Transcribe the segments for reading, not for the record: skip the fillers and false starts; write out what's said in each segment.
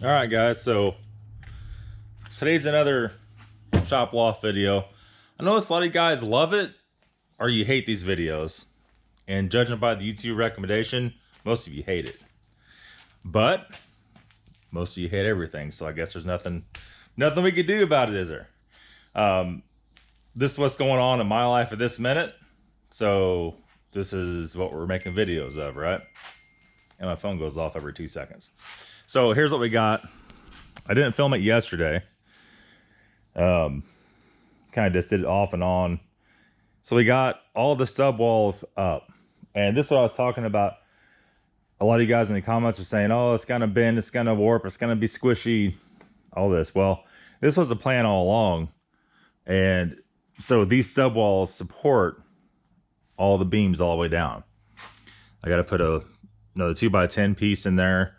All right, guys, so today's another shop loft video. I know a lot of you guys love it or you hate these videos, and judging by the YouTube recommendation, most of you hate it, but most of you hate everything, so I guess there's nothing we could do about it, is there? This is what's going on in my life at this minute, so this is what we're making videos of, right? And my phone goes off every 2 seconds. So here's what we got. I didn't film it yesterday. Kind of just did it off and on. So we got all the stub walls up. And this is what I was talking about. A lot of you guys in the comments are saying, oh, it's gonna bend, it's gonna warp, it's gonna be squishy, all this. Well, this was the plan all along. And so these stub walls support all the beams all the way down. I gotta put another 2x10 piece in there.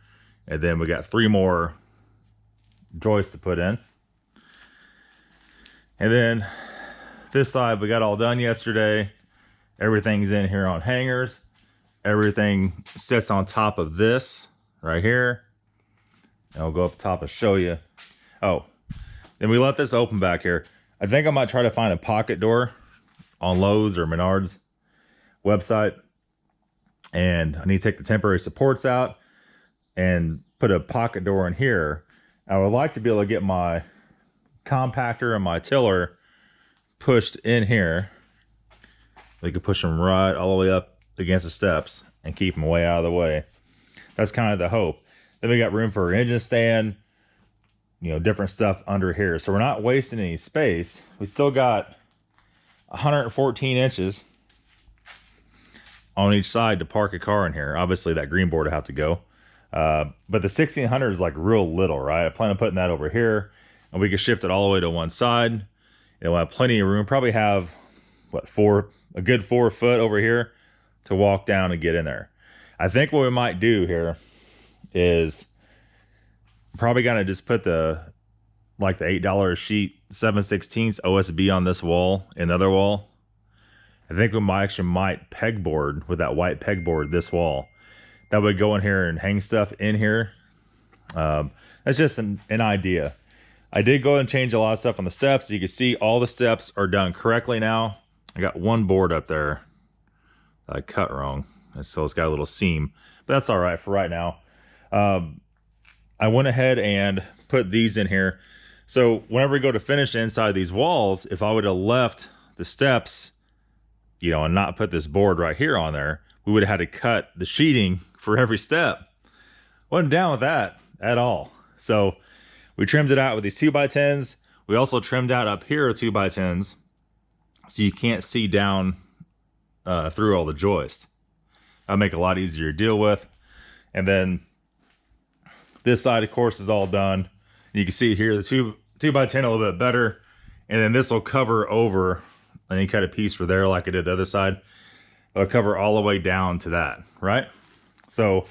And then we got 3 more joists to put in. And then this side we got all done yesterday. Everything's in here on hangers. Everything sits on top of this right here. And I'll go up top and show you. Oh, then we left this open back here. I think I might try to find a pocket door on Lowe's or Menards website. And I need to take the temporary supports out and put a pocket door in here. I would like to be able to get my compactor and my tiller pushed in here. We could push them right all the way up against the steps and keep them way out of the way. That's kind of the hope. Then we got room for an engine stand, you know, different stuff under here. So we're not wasting any space. We still got 114 inches on each side to park a car in here. Obviously that green board will have to go. But the 1600 is like real little, right? I plan on putting that over here, and we can shift it all the way to one side. And we'll have plenty of room. Probably have, what, a good 4 foot over here to walk down and get in there. I think what we might do here is probably gonna just put the $8 sheet 7/16 OSB on this wall, another wall. I think we might pegboard with that white pegboard this wall. That would go in here and hang stuff in here. That's just an idea. I did go and change a lot of stuff on the steps. You can see all the steps are done correctly now. I got one board up there that I cut wrong, and so it's got a little seam, but that's all right for right now. I went ahead and put these in here. So whenever we go to finish inside these walls, if I would have left the steps, you know, and not put this board right here on there, we would have had to cut the sheeting for every step. Wasn't down with that at all. So we trimmed it out with these 2x10s. We also trimmed out up here 2x10s so you can't see down through all the joists. That'll make it a lot easier to deal with. And then this side, of course, is all done. You can see here the 2x10 a little bit better. And then this will cover over, and you cut a piece for there like I did the other side. It'll cover all the way down to that, right? So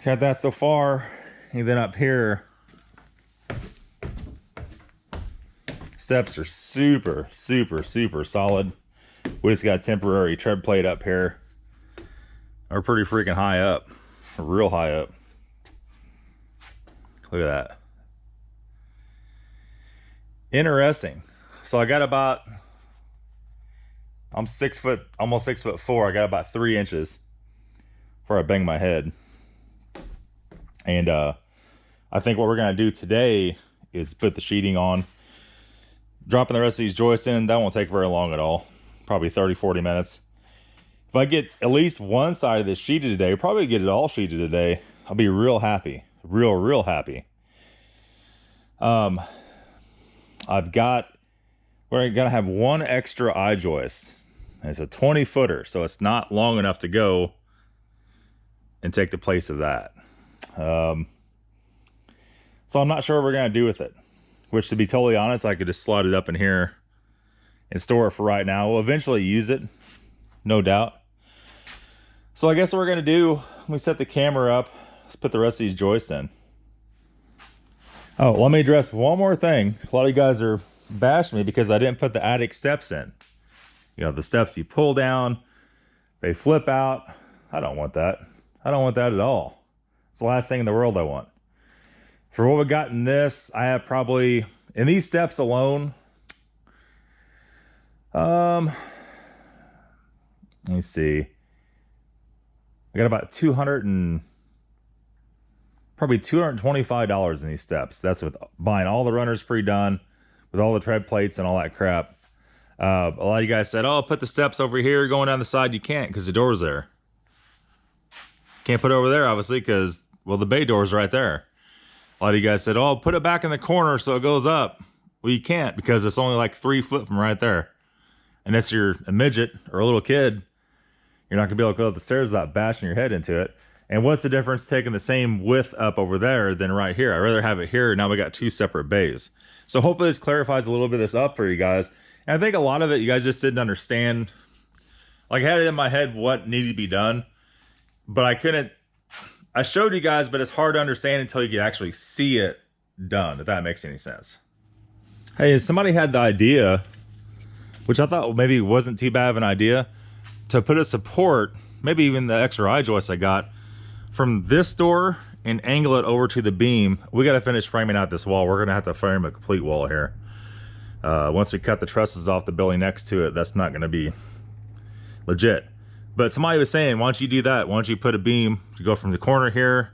got that so far. And then up here, steps are super solid. We just got a temporary tread plate up here. We're pretty freaking high up, real high up. Look at that. Interesting. So I got about, I'm 6 foot, almost 6'4". I got about 3 inches before I bang my head. And I think what we're gonna do today is put the sheeting on, dropping the rest of these joists in. That won't take very long at all, probably 30-40 minutes. If I get at least one side of this sheeted today, probably get it all sheeted today, I'll be real happy, real happy. We're gonna have one extra eye joist. It's a 20-footer, so it's not long enough to go and take the place of that. So I'm not sure what we're gonna do with it, which, to be totally honest, I could just slide it up in here and store it for right now. We'll eventually use it, no doubt. So I guess what we're gonna do, let me set the camera up. Let's put the rest of these joists in. Oh, let me address one more thing. A lot of you guys are bashing me because I didn't put the attic steps in. You know, the steps you pull down, they flip out. I don't want that. I don't want that at all. It's the last thing in the world I want. For what we got in this, I have probably, in these steps alone, let me see. I got about probably $225 in these steps. That's with buying all the runners pre-done, with all the tread plates and all that crap. A lot of you guys said, oh, put the steps over here going down the side. You can't because the door's there. Can't put it over there, obviously, because, well, the bay door's right there. A lot of you guys said, oh, put it back in the corner so it goes up. Well, you can't because it's only like 3 foot from right there. Unless you're a midget or a little kid, you're not going to be able to go up the stairs without bashing your head into it. And what's the difference taking the same width up over there than right here? I'd rather have it here. Now we got 2 separate bays. So hopefully this clarifies a little bit of this up for you guys. And I think a lot of it you guys just didn't understand. Like I had it in my head what needed to be done, but I couldn't. I showed you guys, but it's hard to understand until you can actually see it done, if that makes any sense. Hey, somebody had the idea, which I thought maybe wasn't too bad of an idea, to put a support, maybe even the extra eye joist I got, from this door and angle it over to the beam. We got to finish framing out this wall. We're going to have to frame a complete wall here. Once we cut the trusses off the building next to it, that's not going to be legit. But somebody was saying, why don't you do that? Why don't you put a beam to go from the corner here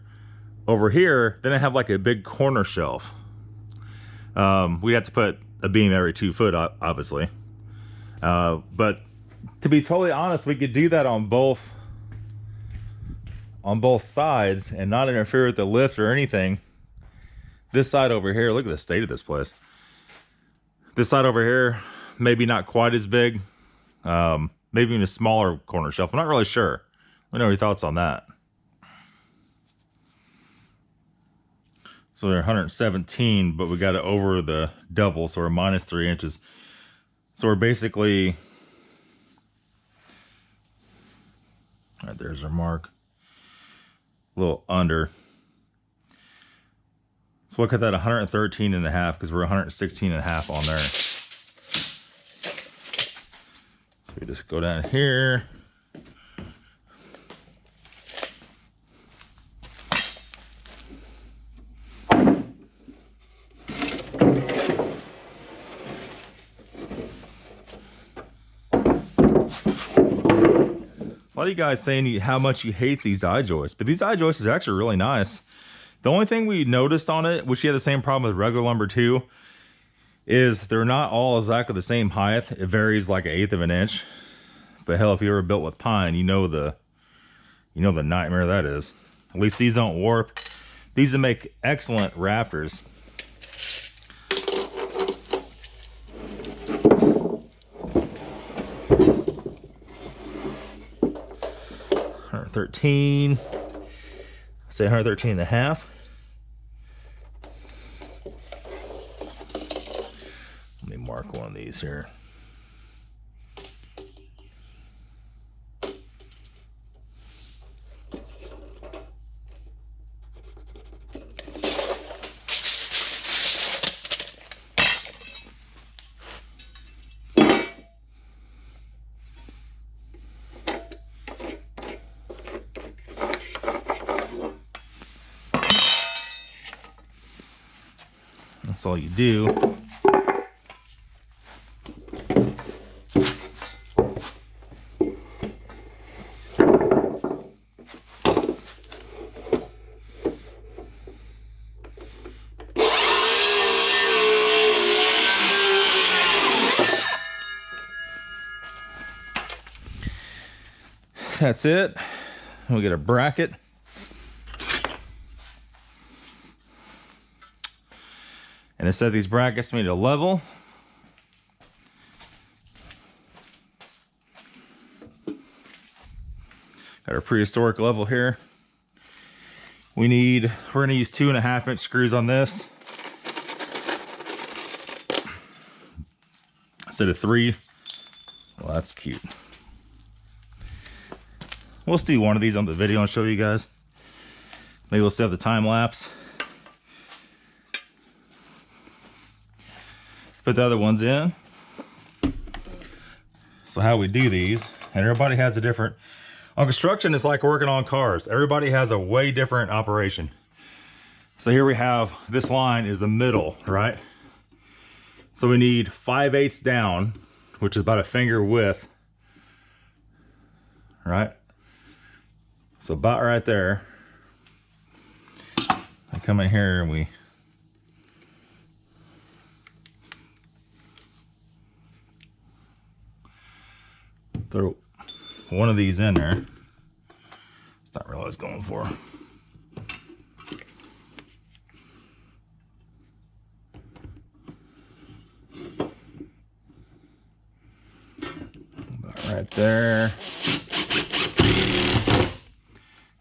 over here, then I have like a big corner shelf. We have to put a beam every 2 foot, obviously. But to be totally honest, we could do that on both sides and not interfere with the lift or anything. This side over here, look at the state of this place. This side over here, maybe not quite as big. Maybe even a smaller corner shelf. I'm not really sure. Let me know your thoughts on that. So they're 117, but we got it over the double, so we're minus 3 inches. So we're basically, all right, there's our mark. A little under. So look at that, 113 and a half, because we're 116 and a half on there. So we just go down here. A lot of you guys saying how much you hate these eye joists, but these eye joists is actually really nice. The only thing we noticed on it, which you have the same problem with regular lumber too, is they're not all exactly the same height. It varies like 1/8 of an inch. But hell, if you were built with pine, you know the nightmare that is. At least these don't warp. These would make excellent rafters. $113. Say 113 and a half. Let me mark one of these here. That's all you do. That's it. We'll get a bracket. And it said these brackets made a level. Got our prehistoric level here. We're gonna use 2.5 inch screws on this instead of 3. Well, that's cute. We'll do one of these on the video and show you guys. Maybe we'll set the time lapse. Put the other ones in. So how we do these, and everybody has a different, on construction it's like working on cars. Everybody has a way different operation. So here we have, this line is the middle, right? So we need 5/8 down, which is about a finger width, right? So about right there. I come in here and we throw one of these in there. It's not really what I was going for. About right there.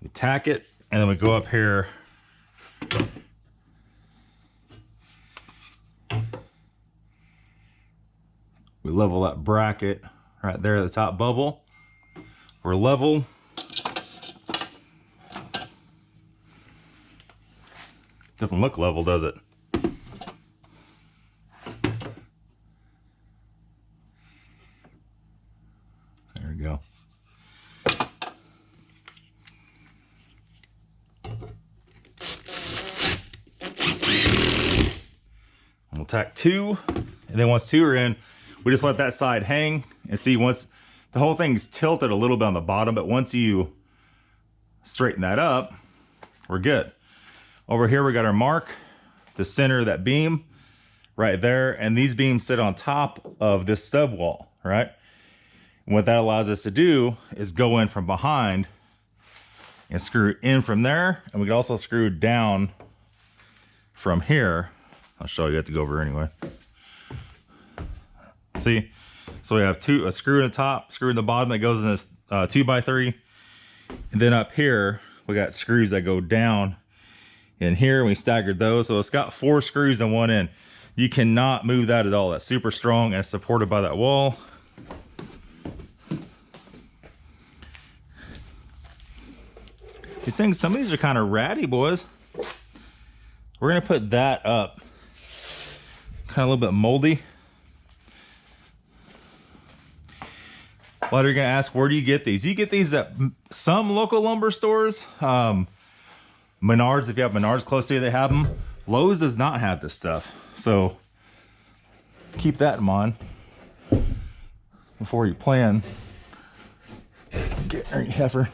We tack it, and then we go up here. We level that bracket right there at the top bubble. We're level. Doesn't look level, does it? There we go. We'll tack 2, and then once 2 are in, we just let that side hang and see. Once the whole thing's tilted a little bit on the bottom, but once you straighten that up, we're good. Over here we got our mark, the center of that beam right there, and these beams sit on top of this stub wall, right? And what that allows us to do is go in from behind and screw in from there, and we can also screw down from here. I'll show you, I have to go over anyway. See, so we have a screw in the top, screw in the bottom that goes in this 2x3, and then up here we got screws that go down in here. We staggered those, so it's got 4 screws in one end. You cannot move that at all. That's super strong and supported by that wall. These things, some of these are kind of ratty, boys. We're gonna put that up, kind of a little bit moldy. A lot of you are gonna ask, where do you get these? You get these at some local lumber stores. Menards, if you have Menards close to you, they have them. Lowe's does not have this stuff, so keep that in mind before you plan. Get your heifer.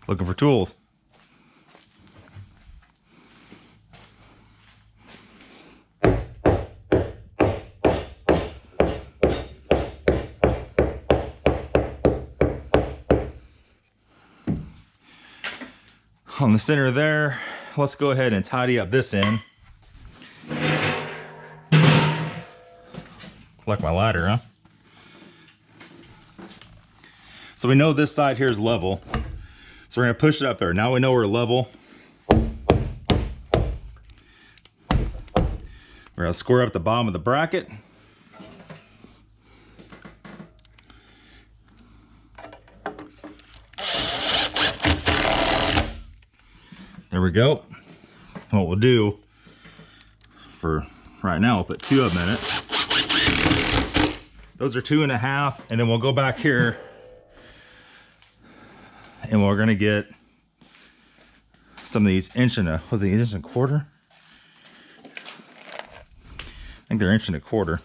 Looking for tools. On the center there, let's go ahead and tidy up this end. Like my ladder, huh? So we know this side here is level. So we're gonna push it up there. Now we know we're level. We're gonna square up the bottom of the bracket. There we go. What we'll do for right now, we'll put 2 of them in it. Those are 2.5, and then we'll go back here and we're gonna get some of these 1.25 inch, what are they, 1.25 inch? I think they're 1.25 inch.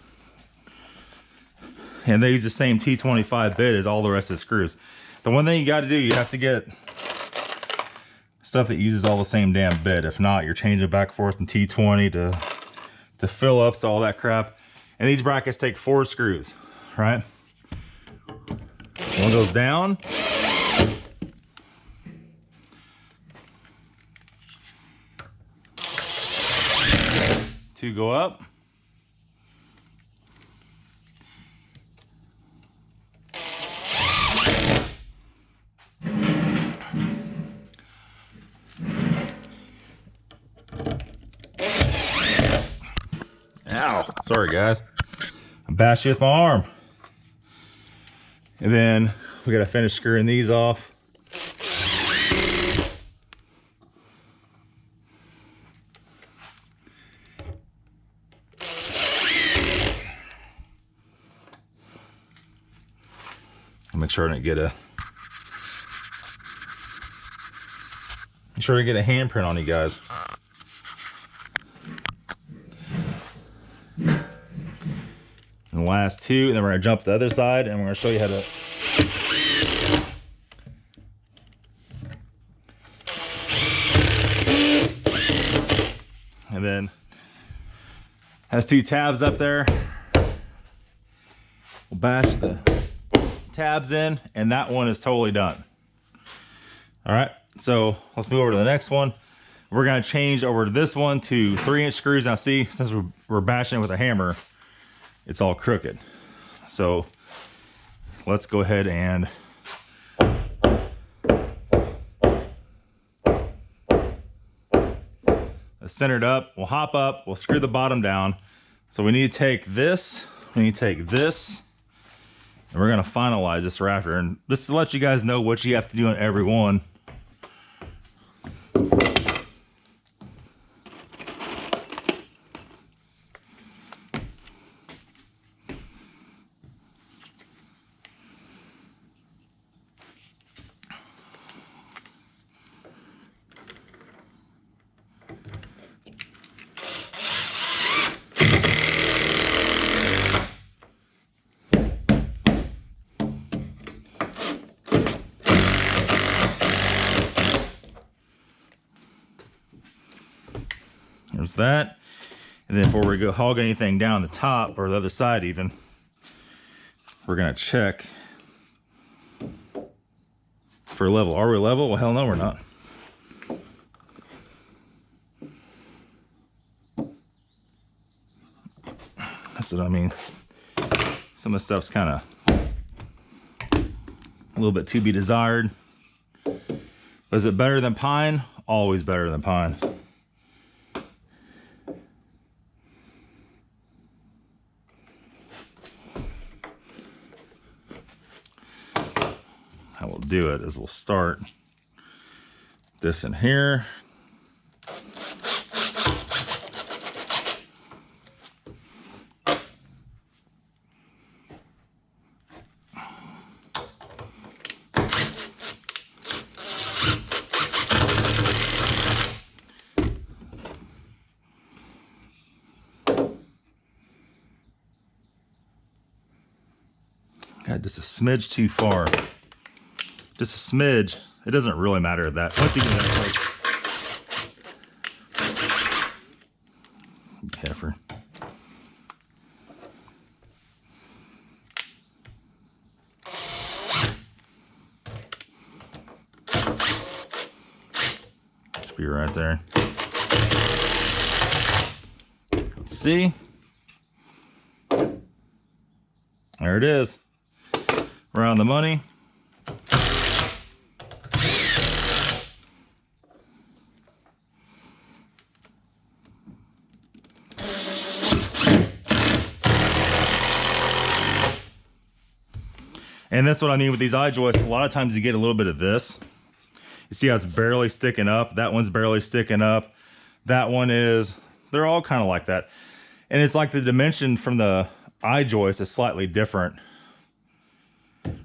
And they use the same T25 bit as all the rest of the screws. The one thing you gotta do, you have to get stuff that uses all the same damn bit. If not, you're changing back and forth from T20 to Phillips, all that crap. And these brackets take 4 screws, right? One goes down. 2 go up. Ow, sorry guys. I bashed you with my arm. And then we gotta finish screwing these off. Make sure I didn't get a handprint on you guys. And the last two, and then we're gonna jump to the other side, and we're gonna show you how to and then has two tabs up there. We'll bash the tabs in, and that one is totally done. All right, so let's move over to the next one. We're gonna change over to this one to 3-inch screws. Now see, since we're bashing it with a hammer, it's all crooked. So let's go ahead and center it up. We'll hop up, we'll screw the bottom down. So we need to take this, and we're gonna finalize this rafter. And just to let you guys know what you have to do on every one. There's that. And then before we go hog anything down the top or the other side even, we're gonna check for level. Are we level? Well, hell no, we're not. That's what I mean. Some of the stuff's kind of a little bit to be desired. Is it better than pine? Always better than pine. How we'll do it is we'll start this in here. God, just a smidge too far. Just a smidge. It doesn't really matter that. Once you get that close. Heifer. Should be right there. Let's see. There it is. Around the money. And that's what I mean with these eye joists. A lot of times you get a little bit of this. You see how it's barely sticking up. That one's barely sticking up. That one is. They're all kind of like that. And it's like the dimension from the eye joist is slightly different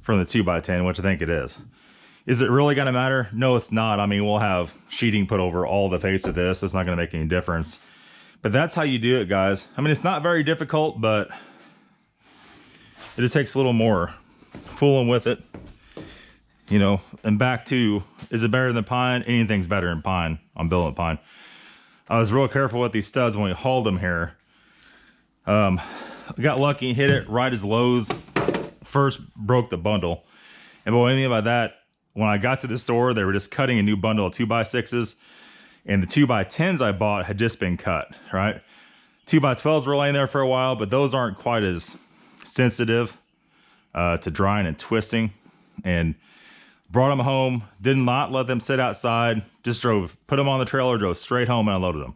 from the 2x10, which I think it is. Is it really going to matter? No, it's not. I mean, we'll have sheeting put over all the face of this. It's not going to make any difference. But that's how you do it, guys. I mean, it's not very difficult, but it just takes a little more fooling with it, you know. And back to, is it better than pine? Anything's better than pine. I'm building pine. I was real careful with these studs when we hauled them here. I got lucky and hit it right as Lowe's first broke the bundle. And what I mean by that, when I got to the store, they were just cutting a new bundle of 2x6s, and the 2x10s I bought had just been cut, right? 2x12s were laying there for a while, but those aren't quite as sensitive to drying and twisting. And brought them home, did not let them sit outside, just put them on the trailer, drove straight home and unloaded them.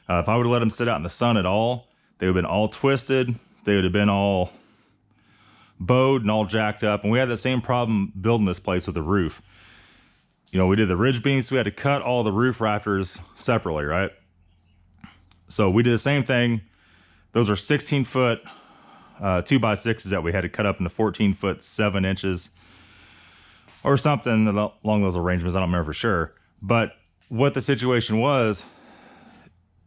If I would have let them sit out in the sun at all, they would have been all twisted, they would have been all bowed and all jacked up. And we had the same problem building this place with the roof. You know, we did the ridge beams, so we had to cut all the roof rafters separately, right? So we did the same thing. Those are 16-foot 2x6s that we had to cut up into 14 foot 7 inches or something along those arrangements. I don't remember for sure. But what the situation was,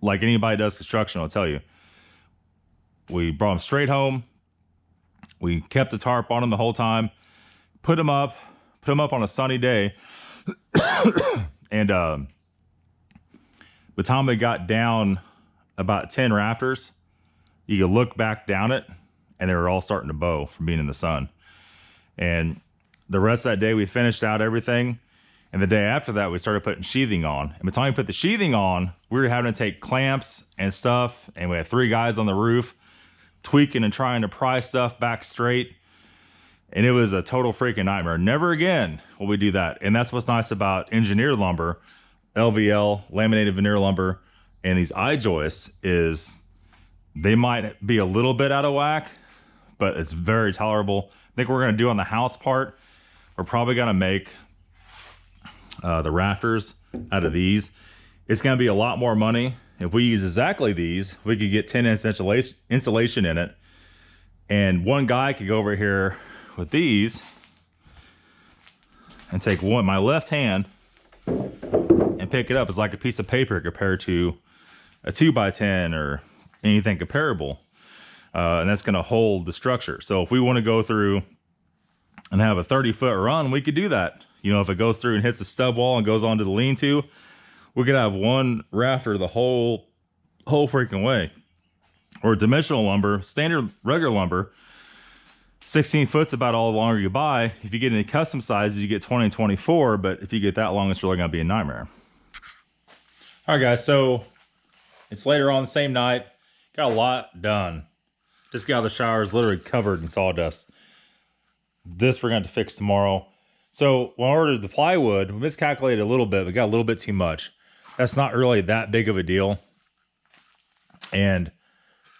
like anybody does construction, I'll tell you, we brought them straight home. We kept the tarp on them the whole time, put them up on a sunny day. And by the time we got down about 10 rafters, you could look back down it and they were all starting to bow from being in the sun. And the rest of that day we finished out everything. And the day after that, we started putting sheathing on. And by the time we put the sheathing on, we were having to take clamps and stuff. And we had 3 guys on the roof tweaking and trying to pry stuff back straight. And it was a total freaking nightmare. Never again will we do that. And that's what's nice about engineered lumber, LVL, laminated veneer lumber, and these I-joists is they might be a little bit out of whack, but it's very tolerable. I think we're gonna do on the house part, we're probably gonna make the rafters out of these. It's gonna be a lot more money. If we use exactly these, we could get 10-inch insulation in it. And one guy could go over here with these and take my left hand and pick it up. It's like a piece of paper compared to a 2x10 or anything comparable. And that's gonna hold the structure. So if we wanna go through and have a 30-foot run, we could do that. You know, if it goes through and hits the stub wall and goes onto the lean-to, we could have one rafter the whole freaking way. Or dimensional lumber, standard regular lumber, 16 foot's about all the longer you buy. If you get any custom sizes, you get 20 and 24, but if you get that long, it's really gonna be a nightmare. All right, guys, so it's later on the same night. Got a lot done. Just got out of the shower, is literally covered in sawdust. This we're going to fix tomorrow. So when I ordered the plywood, we miscalculated a little bit. We got a little bit too much. That's not really that big of a deal. And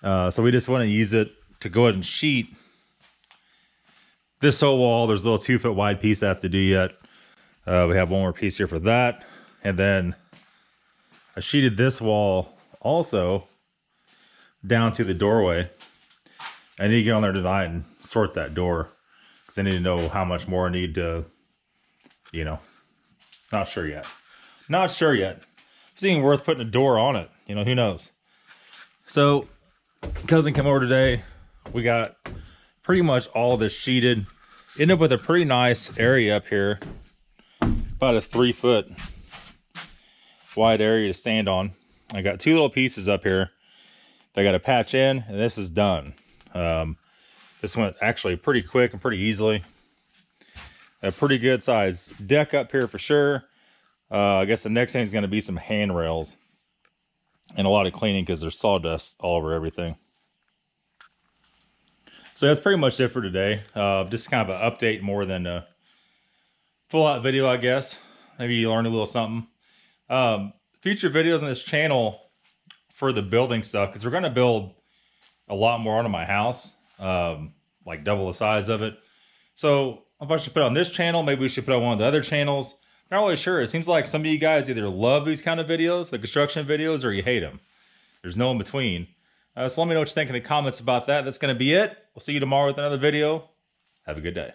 so we just want to use it to go ahead and sheet this whole wall. There's a little 2-foot wide piece I have to do yet. We have one more piece here for that. And then I sheeted this wall also down to the doorway. I need to get on there tonight and sort that door, because I need to know how much more I need to, you know, not sure yet. Not sure yet. It's even worth putting a door on it. You know, who knows? So, cousin came over today. We got pretty much all this sheeted. Ended up with a pretty nice area up here. About a 3-foot wide area to stand on. I got 2 little pieces up here that I got to patch in, and this is done. This went actually pretty quick and pretty easily. A pretty good size deck up here for sure. I guess the next thing is going to be some handrails and a lot of cleaning because there's sawdust all over everything. So that's pretty much it for today. Just kind of an update more than a full out video, I guess. Maybe you learned a little something. Future videos on this channel for the building stuff, because we're going to build a lot more onto my house, like double the size of it. So if I should put it on this channel, maybe we should put it on one of the other channels. Not really sure. It seems like some of you guys either love these kind of videos, the construction videos, or you hate them. There's no in between. So let me know what you think in the comments about that. That's going to be it. We'll see you tomorrow with another video. Have a good day.